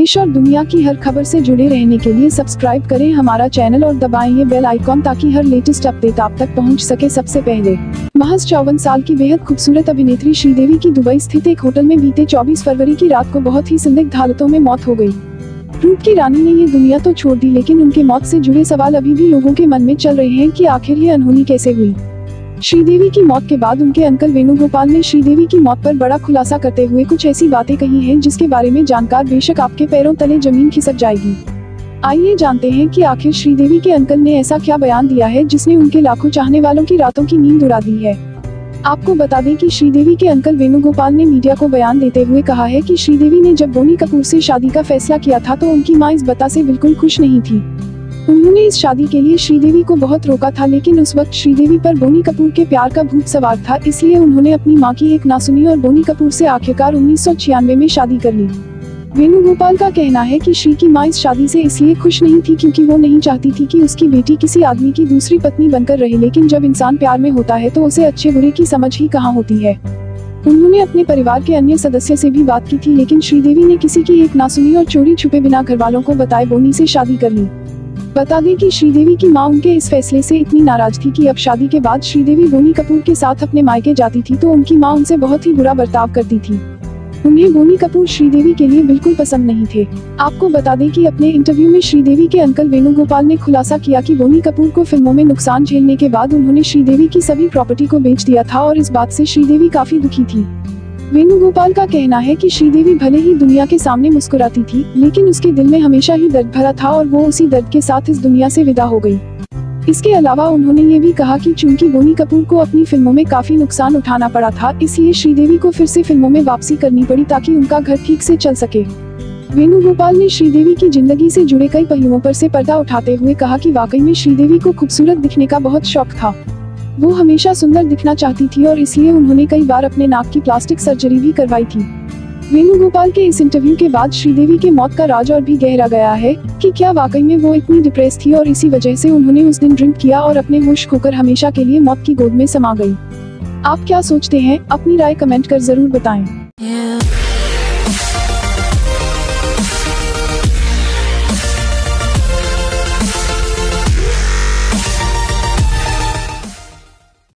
देश और दुनिया की हर खबर से जुड़े रहने के लिए सब्सक्राइब करें हमारा चैनल और दबाएं ये बेल आइकॉन ताकि हर लेटेस्ट अपडेट आप तक पहुंच सके सबसे पहले। महज 54 साल की बेहद खूबसूरत अभिनेत्री श्रीदेवी की दुबई स्थित एक होटल में बीते 24 फरवरी की रात को बहुत ही संदिग्ध हालतों में मौत हो गई। रूप की रानी ने ये दुनिया तो छोड़ दी, लेकिन उनके मौत से जुड़े सवाल अभी भी लोगों के मन में चल रहे हैं कि आखिर ये अनहोनी कैसे हुई। श्रीदेवी की मौत के बाद उनके अंकल वेणुगोपाल ने श्रीदेवी की मौत पर बड़ा खुलासा करते हुए कुछ ऐसी बातें कही हैं जिसके बारे में जानकर बेशक आपके पैरों तले जमीन खिसक जाएगी। आइए जानते हैं कि आखिर श्रीदेवी के अंकल ने ऐसा क्या बयान दिया है जिसने उनके लाखों चाहने वालों की रातों की नींद उड़ा दी है। आपको बता दें कि श्रीदेवी के अंकल वेणुगोपाल ने मीडिया को बयान देते हुए कहा है कि श्रीदेवी ने जब बोनी कपूर से शादी का फैसला किया था तो उनकी मां इस बात से बिल्कुल खुश नहीं थी। उन्होंने इस शादी के लिए श्रीदेवी को बहुत रोका था, लेकिन उस वक्त श्रीदेवी पर बोनी कपूर के प्यार का भूत सवार था, इसलिए उन्होंने अपनी मां की एक ना सुनी और बोनी कपूर से आखिरकार 1996 में शादी कर ली। वेणुगोपाल का कहना है कि श्री की मां इस शादी से इसलिए खुश नहीं थी क्योंकि वो नहीं चाहती थी कि उसकी बेटी किसी आदमी की दूसरी पत्नी बनकर रहे, लेकिन जब इंसान प्यार में होता है तो उसे अच्छे बुरे की समझ ही कहाँ होती है। उन्होंने अपने परिवार के अन्य सदस्य से भी बात की थी, लेकिन श्रीदेवी ने किसी की एक ना सुनी और चोरी छुपे बिना घरवालों को बताए बोनी से शादी कर ली। बता दें कि श्रीदेवी की मां उनके इस फैसले से इतनी नाराज थी कि अब शादी के बाद श्रीदेवी बोनी कपूर के साथ अपने मायके जाती थी तो उनकी मां उनसे बहुत ही बुरा बर्ताव करती थी। उन्हें बोनी कपूर श्रीदेवी के लिए बिल्कुल पसंद नहीं थे। आपको बता दें कि अपने इंटरव्यू में श्रीदेवी के अंकल वेणुगोपाल ने खुलासा किया कि बोनी कपूर को फिल्मों में नुकसान झेलने के बाद उन्होंने श्रीदेवी की सभी प्रॉपर्टी को बेच दिया था और इस बात से श्रीदेवी काफी दुखी थी। वेणुगोपाल का कहना है कि श्रीदेवी भले ही दुनिया के सामने मुस्कुराती थी, लेकिन उसके दिल में हमेशा ही दर्द भरा था और वो उसी दर्द के साथ इस दुनिया से विदा हो गई। इसके अलावा उन्होंने ये भी कहा कि चूंकि बोनी कपूर को अपनी फिल्मों में काफी नुकसान उठाना पड़ा था, इसलिए श्रीदेवी को फिर से फिल्मों में वापसी करनी पड़ी ताकि उनका घर ठीक से चल सके। वेणुगोपाल ने श्रीदेवी की जिंदगी से जुड़े कई पहलुओं पर से पर्दा उठाते हुए कहा कि वाकई में श्रीदेवी को खूबसूरत दिखने का बहुत शौक था। वो हमेशा सुंदर दिखना चाहती थी और इसलिए उन्होंने कई बार अपने नाक की प्लास्टिक सर्जरी भी करवाई थी। वेणुगोपाल के इस इंटरव्यू के बाद श्रीदेवी के मौत का राज और भी गहरा गया है कि क्या वाकई में वो इतनी डिप्रेस थी और इसी वजह से उन्होंने उस दिन ड्रिंक किया और अपने होश खोकर हमेशा के लिए मौत की गोद में समा गई। आप क्या सोचते हैं? अपनी राय कमेंट कर जरूर बताएं।